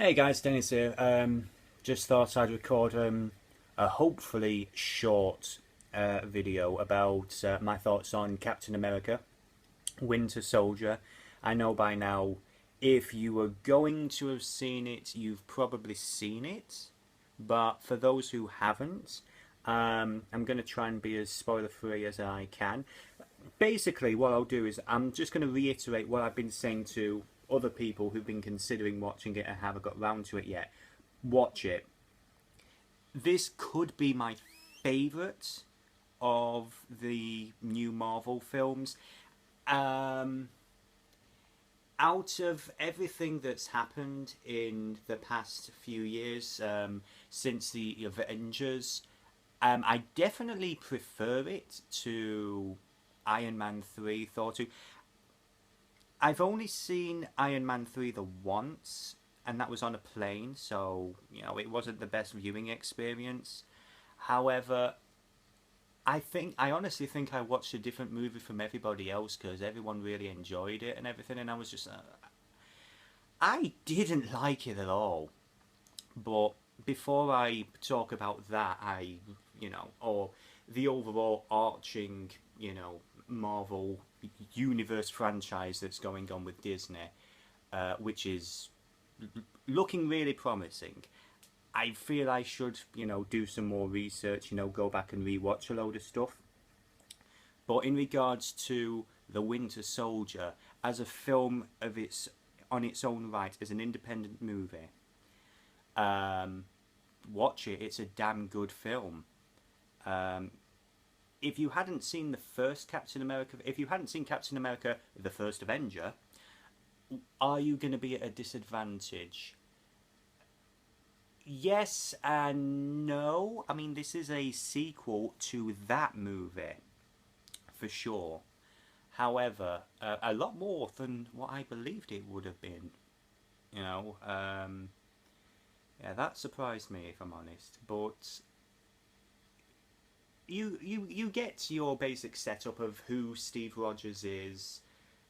Hey guys, Dennis here. Just thought I'd record a hopefully short video about my thoughts on Captain America, Winter Soldier. I know by now, if you were going to have seen it, you've probably seen it. But for those who haven't, I'm going to try and be as spoiler free as I can. Basically, what I'll do is I'm just going to reiterate what I've been saying to other people who've been considering watching it and haven't got round to it yet. Watch it. This could be my favourite of the new Marvel films. Um, Out of everything that's happened in the past few years, since the Avengers, I definitely prefer it to Iron Man 3, Thor 2. I've only seen Iron Man 3 the once, and that was on a plane, so, it wasn't the best viewing experience. However, I honestly think I watched a different movie from everybody else because everyone really enjoyed it and everything, and I was just. I didn't like it at all. But before I talk about that, or the overall arching, Marvel universe franchise that's going on with Disney, which is looking really promising. I feel I should, do some more research, go back and rewatch a load of stuff. But in regards to The Winter Soldier, as a film of its on its own right, as an independent movie, um, watch it. It's a damn good film. Um, if you hadn't seen the first Captain America, if you hadn't seen Captain America: The First Avenger, are you going to be at a disadvantage? Yes and no. I mean, this is a sequel to that movie, for sure. However, a lot more than what I believed it would have been. You know, yeah, that surprised me if I'm honest. But you get your basic setup of who Steve Rogers is.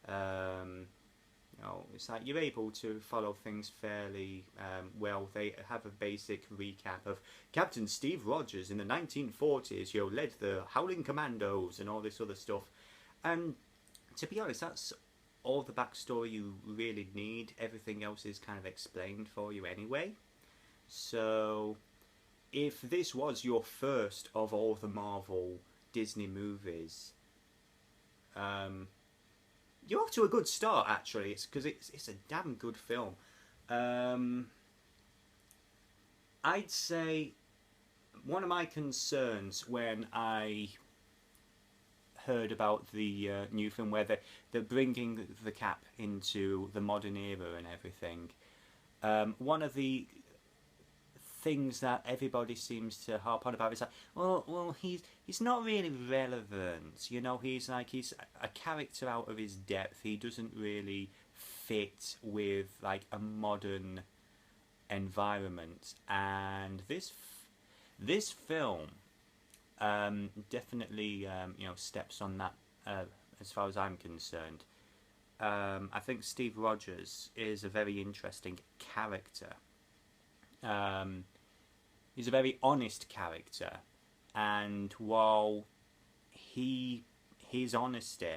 Um, it's like you're able to follow things fairly well. They have a basic recap of Captain Steve Rogers in the 1940s. Led the Howling Commandos and all this other stuff. And to be honest, that's all the backstory you really need. Everything else is kind of explained for you anyway. So, if this was your first of all the Marvel Disney movies, um, you're off to a good start. Actually, it's because it's a damn good film. Um, I'd say one of my concerns when I heard about the new film where they're bringing the Cap into the modern era and everything. One of the things that everybody seems to harp on about is like, well, he's not really relevant. He's a character out of his depth. He doesn't really fit with like a modern environment. And this film definitely steps on that as far as I'm concerned. I think Steve Rogers is a very interesting character. Um, he's a very honest character, and while his honesty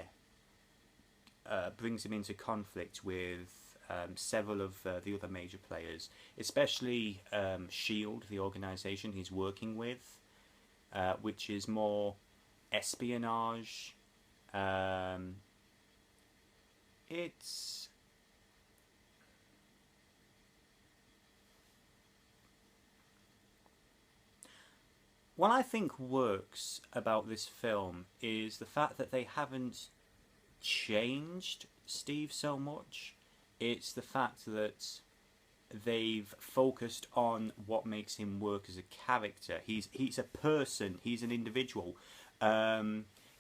brings him into conflict with several of the other major players, especially Shield, the organisation he's working with, which is more espionage. Um, it's What I think works about this film is the fact that they haven't changed Steve so much. It's the fact that they've focused on what makes him work as a character. He's a person. He's an individual.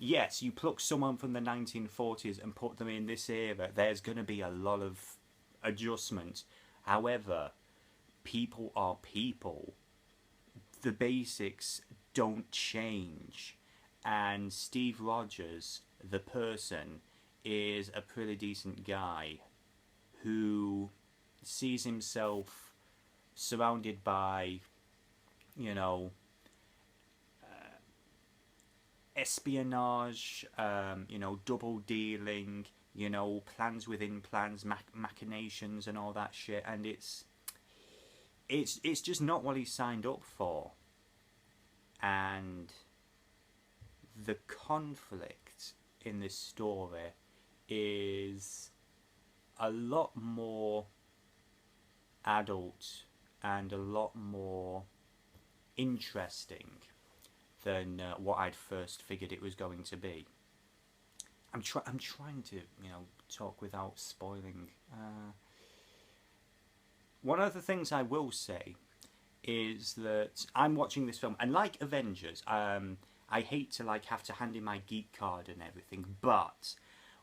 Yes, you pluck someone from the 1940s and put them in this era. There's going to be a lot of adjustment. However, people are people. The basics don't change, and Steve Rogers, the person, is a pretty decent guy who sees himself surrounded by, you know, espionage, double dealing, plans within plans, machinations, and all that shit, and it's just not what he signed up for, and the conflict in this story is a lot more adult and a lot more interesting than what I'd first figured it was going to be. I'm trying to talk without spoiling. One of the things I will say is that I'm watching this film, and like Avengers, I hate to have to hand in my geek card and everything, but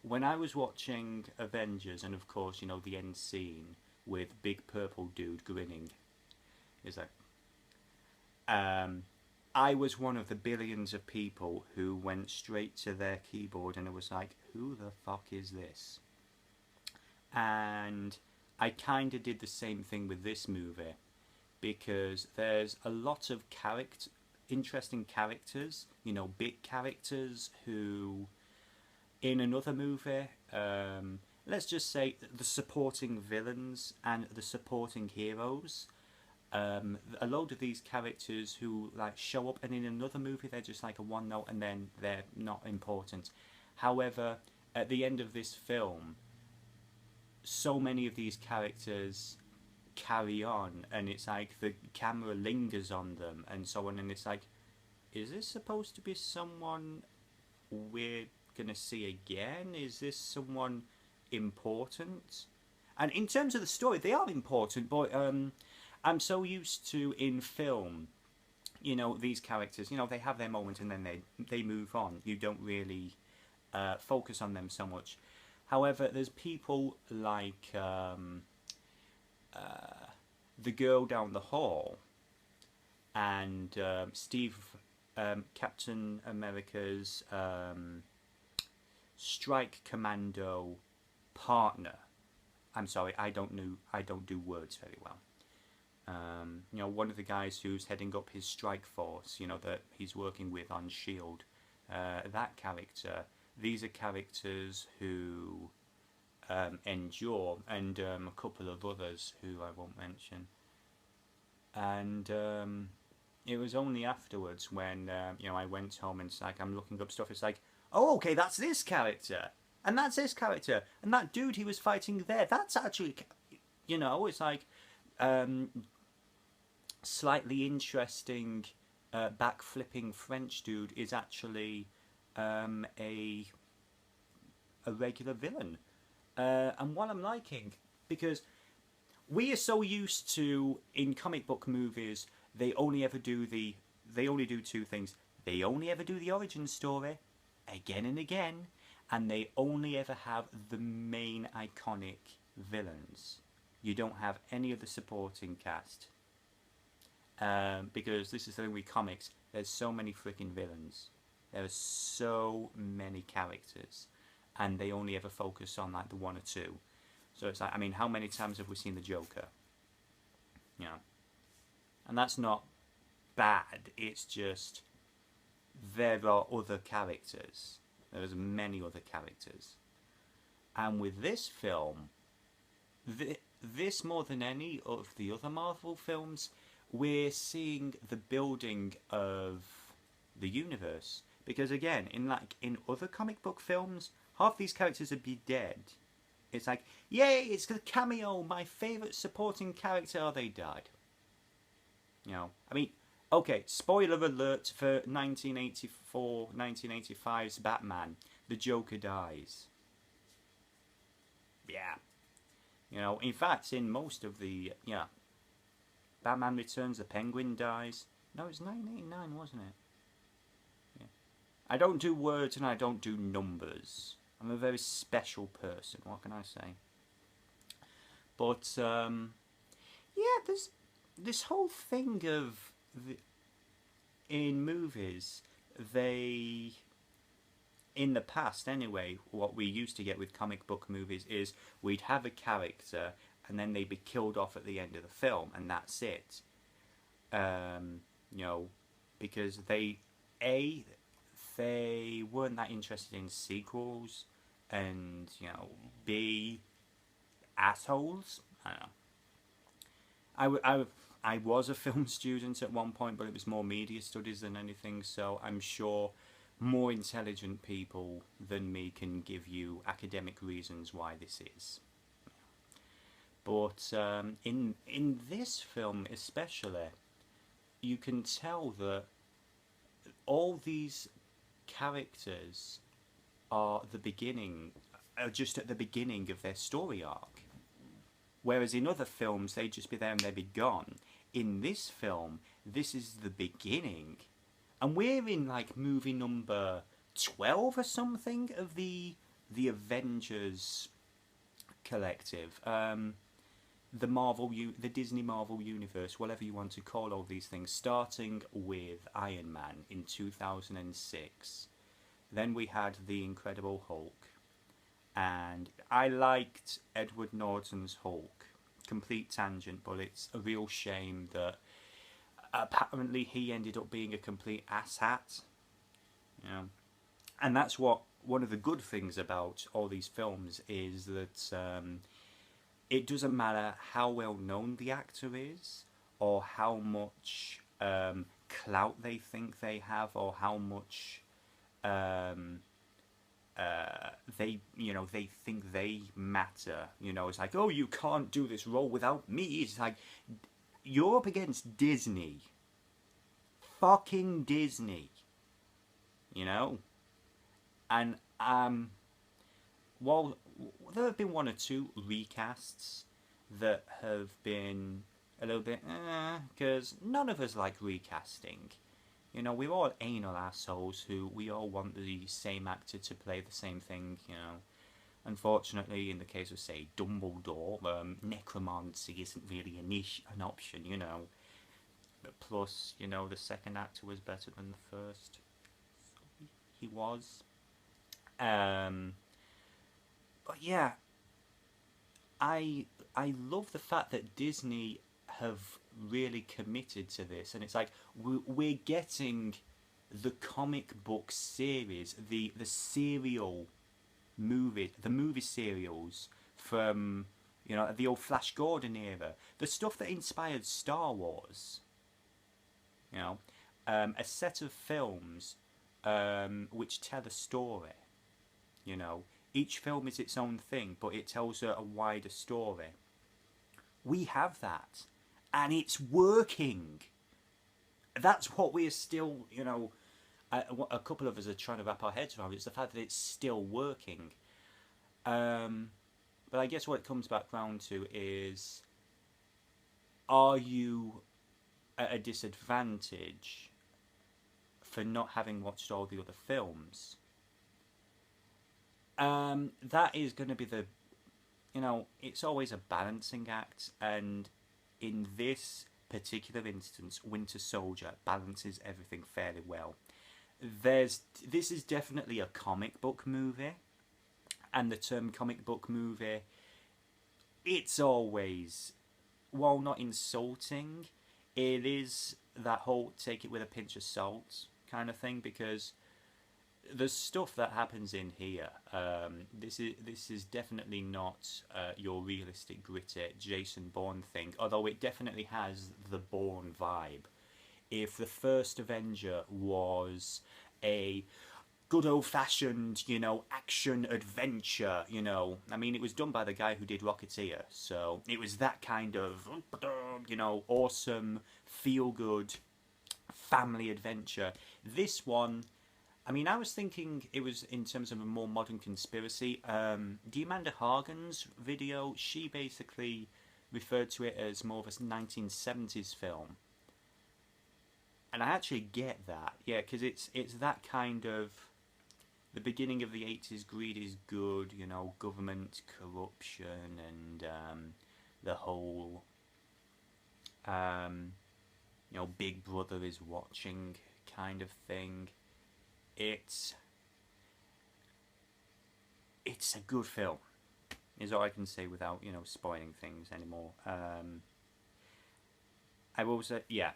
when I was watching Avengers, and of course the end scene with Big Purple Dude grinning, is like, I was one of the billions of people who went straight to their keyboard and it was like, who the fuck is this? And I kind of did the same thing with this movie, because there's a lot of interesting characters, big characters who, in another movie, let's just say the supporting villains and the supporting heroes, a load of these characters who show up, and in another movie they're just like a one note and then they're not important. However, at the end of this film, so many of these characters carry on, and it's like the camera lingers on them and so on, and it's like, is this supposed to be someone we're gonna see again? Is this someone important? And in terms of the story, they are important, but I'm so used to, in film, these characters, they have their moment and then they move on. You don't really focus on them so much. However, there's people like the girl down the hall and Steve, Captain America's strike commando partner. I'm sorry, I don't do words very well. One of the guys who's heading up his strike force, that he's working with on S.H.I.E.L.D., that character. These are characters who endure, and a couple of others who I won't mention. And it was only afterwards when I went home and it's like I'm looking up stuff. It's like, oh, okay, that's this character, and that's this character, and that dude he was fighting there. That's actually, it's like slightly interesting. Backflipping French dude is actually a regular villain, and what I'm liking, because we are so used to, in comic book movies, they only do two things. They only ever do the origin story again and again, and they only ever have the main iconic villains. You don't have any of the supporting cast. Because this is the thing with comics, there's so many freaking villains. There are so many characters, and they only ever focus on the one or two. So it's like, I mean, how many times have we seen the Joker? And that's not bad, it's just there are other characters. There's many other characters. And with this film, this more than any of the other Marvel films, we're seeing the building of the universe. Because again, in other comic book films, half these characters would be dead. It's like, yay, it's the cameo, my favourite supporting character, oh, they died. I mean, okay, spoiler alert for 1985's Batman, the Joker dies. Yeah. In fact, in most of the, Batman Returns, the Penguin dies. No, it's 1989, wasn't it? Yeah. I don't do words and I don't do numbers. I'm a very special person, what can I say? But, yeah, there's this whole thing of, in movies, in the past anyway, what we used to get with comic book movies is we'd have a character and then they'd be killed off at the end of the film, and that's it. You know, because they weren't that interested in sequels, and you know, B, assholes. I don't know. I was a film student at one point, but it was more media studies than anything. So I'm sure more intelligent people than me can give you academic reasons why this is. But in this film especially, you can tell that all these characters are just at the beginning of their story arc. Whereas in other films, they'd just be there and they'd be gone. In this film, this is the beginning. And we're in like movie number 12 or something of the Avengers collective. The Disney Marvel universe, whatever you want to call all these things, starting with Iron Man in 2006. Then we had The Incredible Hulk. And I liked Edward Norton's Hulk. Complete tangent, but it's a real shame that apparently he ended up being a complete asshat. You know? And that's what one of the good things about all these films is that it doesn't matter how well known the actor is, or how much clout they think they have, or how much they think they matter. You know, it's like, oh, you can't do this role without me. It's like, you're up against Disney, fucking Disney. You know, and while there have been one or two recasts that have been a little bit, because none of us like recasting. You know, we're all anal assholes who we all want the same actor to play the same thing, you know. Unfortunately, in the case of, say, Dumbledore, necromancy isn't really an option, you know. But plus, you know, the second actor was better than the first. He was. But yeah, I love the fact that Disney have really committed to this, and it's like we're getting the comic book series, the serial movie, the movie serials from, you know, the old Flash Gordon era, the stuff that inspired Star Wars. You know, a set of films which tell a story. You know, each film is its own thing, but it tells a wider story. We have that, and it's working. That's what we're still, you know, a couple of us are trying to wrap our heads around. It's the fact that it's still working. But I guess what it comes back round to is, are you at a disadvantage for not having watched all the other films? That is going to be the, you know, it's always a balancing act, and in this particular instance, Winter Soldier balances everything fairly well. This is definitely a comic book movie, and the term comic book movie, it's always, while not insulting, it is that whole take it with a pinch of salt kind of thing, because the stuff that happens in here, this is definitely not your realistic, gritty Jason Bourne thing, although it definitely has the Bourne vibe. If the first Avenger was a good old-fashioned, you know, action adventure, you know, I mean, it was done by the guy who did Rocketeer, so it was that kind of, you know, awesome, feel-good family adventure. This one, I mean, I was thinking it was in terms of a more modern conspiracy. Amanda Hagen's video, she basically referred to it as more of a 1970s film. And I actually get that, yeah, because it's that kind of, the beginning of the 80s, greed is good, you know, government corruption and the whole, you know, Big Brother is watching kind of thing. It's a good film. is all I can say without, you know, spoiling things anymore. I will say, yeah,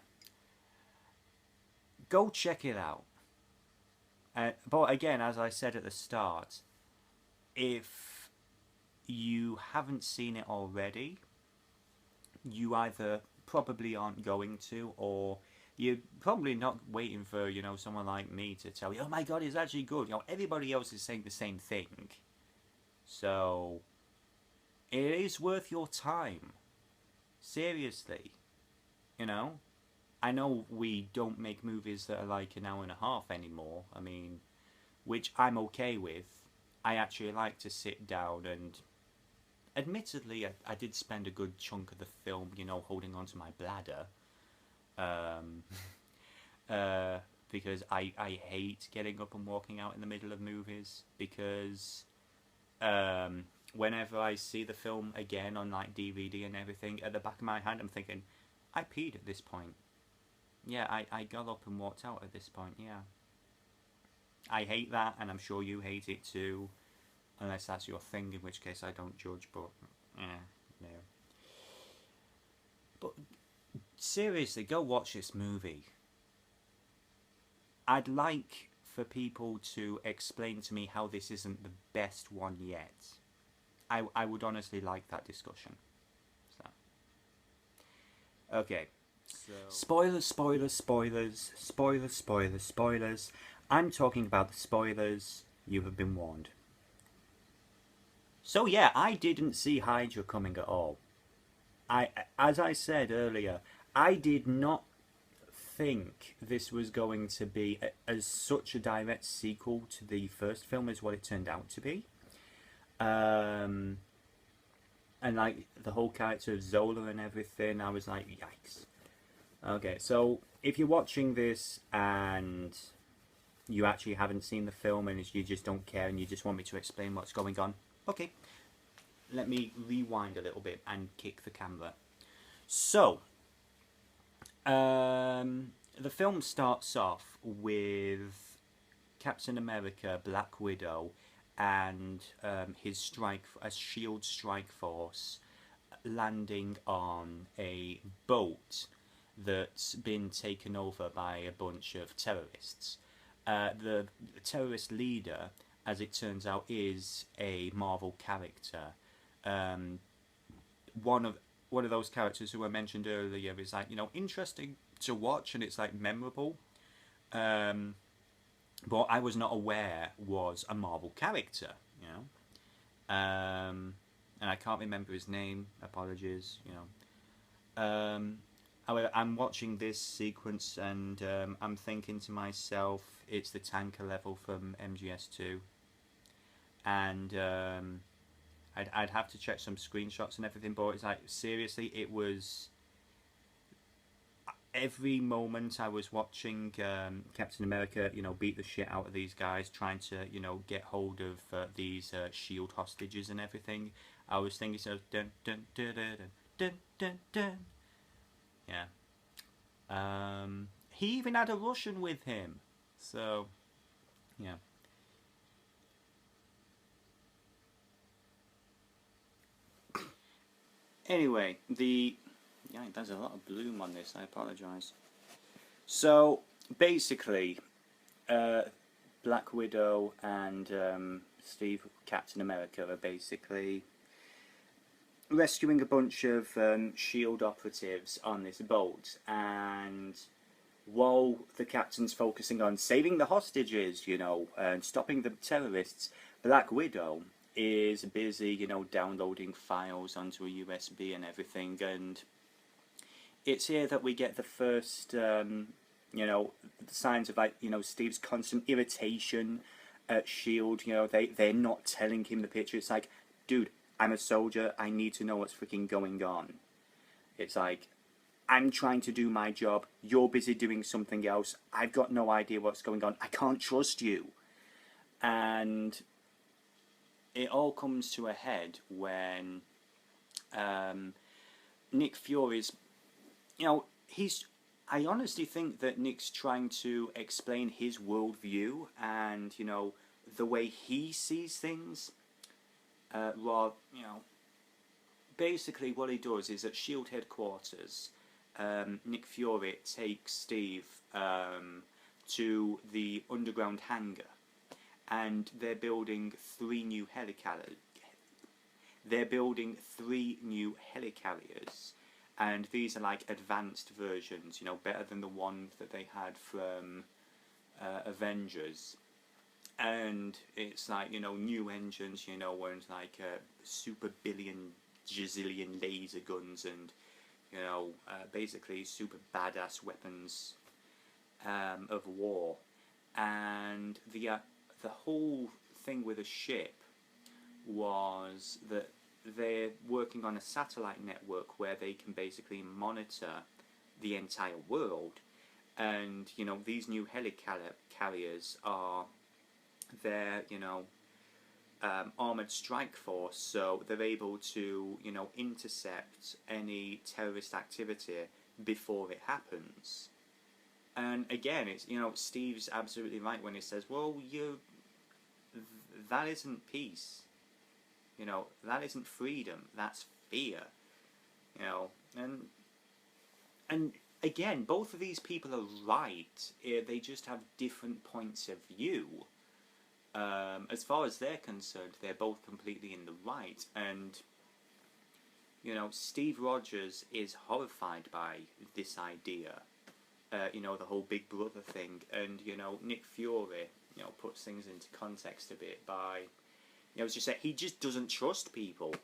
go check it out. But again, as I said at the start, if you haven't seen it already, you either probably aren't going to, or you're probably not waiting for, you know, someone like me to tell you, oh my god, it's actually good. You know, everybody else is saying the same thing. So, it is worth your time. Seriously. You know? I know we don't make movies that are like an hour and a half anymore. I mean, which I'm okay with. I actually like to sit down and admittedly, I did spend a good chunk of the film, you know, holding on to my bladder. Um, uh, because I hate getting up and walking out in the middle of movies. Because whenever I see the film again on like DVD and everything, at the back of my hand, I'm thinking, I peed at this point. Yeah, I got up and walked out at this point, yeah. I hate that, and I'm sure you hate it too. Unless that's your thing, in which case I don't judge, but yeah, no. But seriously, go watch this movie. I'd like for people to explain to me how this isn't the best one yet. I would honestly like that discussion. So. Okay. So. Spoilers, spoilers, spoilers, spoilers, spoilers, spoilers. I'm talking about the spoilers. You have been warned. So yeah, I didn't see Hydra coming at all. As I said earlier, I did not think this was going to be as such a direct sequel to the first film as what it turned out to be. And like the whole character of Zola and everything, I was like, yikes. Okay, so if you're watching this and you actually haven't seen the film and you just don't care and you just want me to explain what's going on, okay, let me rewind a little bit and kick the camera. So, the film starts off with Captain America, Black Widow, and his SHIELD strike force landing on a boat that's been taken over by a bunch of terrorists. The terrorist leader, as it turns out, is a Marvel character. One of those characters who I mentioned earlier is like, you know, interesting to watch, and it's like memorable. But I was not aware was a Marvel character, you know. And I can't remember his name. Apologies, you know. However, I'm watching this sequence and I'm thinking to myself, it's the tanker level from MGS2, and I'd have to check some screenshots and everything, but it's like, seriously, it was every moment I was watching Captain America, you know, beat the shit out of these guys, trying to, you know, get hold of these SHIELD hostages and everything. I was thinking, so dun dun dun dun dun dun dun. Yeah. He even had a Russian with him, so yeah. Anyway, yeah, there's a lot of bloom on this. I apologise. So basically, Black Widow and Steve, Captain America, are basically rescuing a bunch of SHIELD operatives on this boat, and while the captain's focusing on saving the hostages, you know, and stopping the terrorists, Black Widow is busy, you know, downloading files onto a USB and everything, and it's here that we get the first, you know, signs of, like, you know, Steve's constant irritation at SHIELD. You know, they're not telling him the picture. It's like, dude, I'm a soldier, I need to know what's freaking going on. It's like, I'm trying to do my job, you're busy doing something else, I've got no idea what's going on, I can't trust you. And it all comes to a head when Nick Fury's, you know, I honestly think that Nick's trying to explain his worldview and, you know, the way he sees things. Basically what he does is at Shield headquarters, Nick Fury takes Steve to the underground hangar, and they're building three new helicarriers. And these are like advanced versions, better than the one that they had from Avengers. And it's like, new engines, and like super billion gazillion laser guns, and basically super badass weapons of war. And the whole thing with the ship was that they're working on a satellite network where they can basically monitor the entire world. And these new helicarriers are their armored strike force, so they're able to intercept any terrorist activity before it happens. And again, it's Steve's absolutely right when he says, well, that isn't peace. That isn't freedom. That's fear. And again, both of these people are right. They just have different points of view. As far as they're concerned, they're both completely in the right. And Steve Rogers is horrified by this idea. The whole Big Brother thing, and Nick Fury, puts things into context a bit by, it's just that he just doesn't trust people.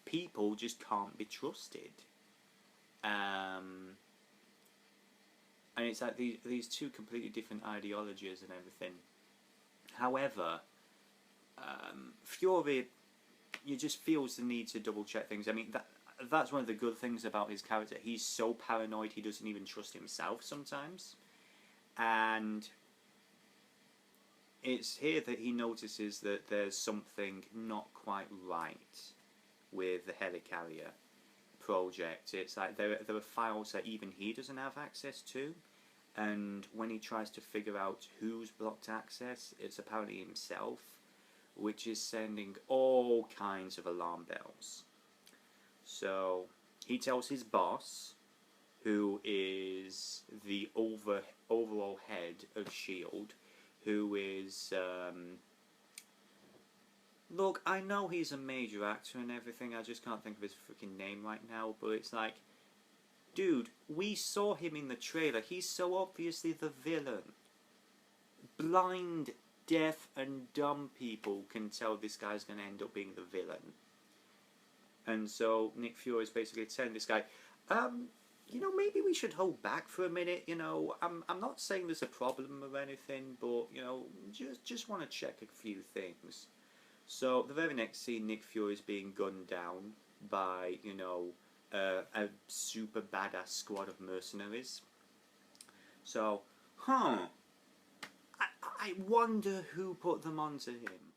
People just can't be trusted. And it's like these two completely different ideologies and everything. However, Fury, you just feels the need to double check things. I mean, that's one of the good things about his character. He's so paranoid he doesn't even trust himself sometimes. And it's here that he notices that there's something not quite right with the helicarrier project. It's like there are files that even he doesn't have access to, and when he tries to figure out who's blocked access, it's apparently himself, which is sending all kinds of alarm bells. So he tells his boss, who is the overall head of S.H.I.E.L.D., who is, look, I know he's a major actor and everything, I just can't think of his freaking name right now, but it's like, dude, we saw him in the trailer, he's so obviously the villain. Blind, deaf and dumb people can tell this guy's going to end up being the villain. And so Nick Fury is basically telling this guy, maybe we should hold back for a minute, I'm not saying there's a problem or anything, but, just want to check a few things. So the very next scene, Nick Fury is being gunned down by, a super badass squad of mercenaries. So, I wonder who put them onto him.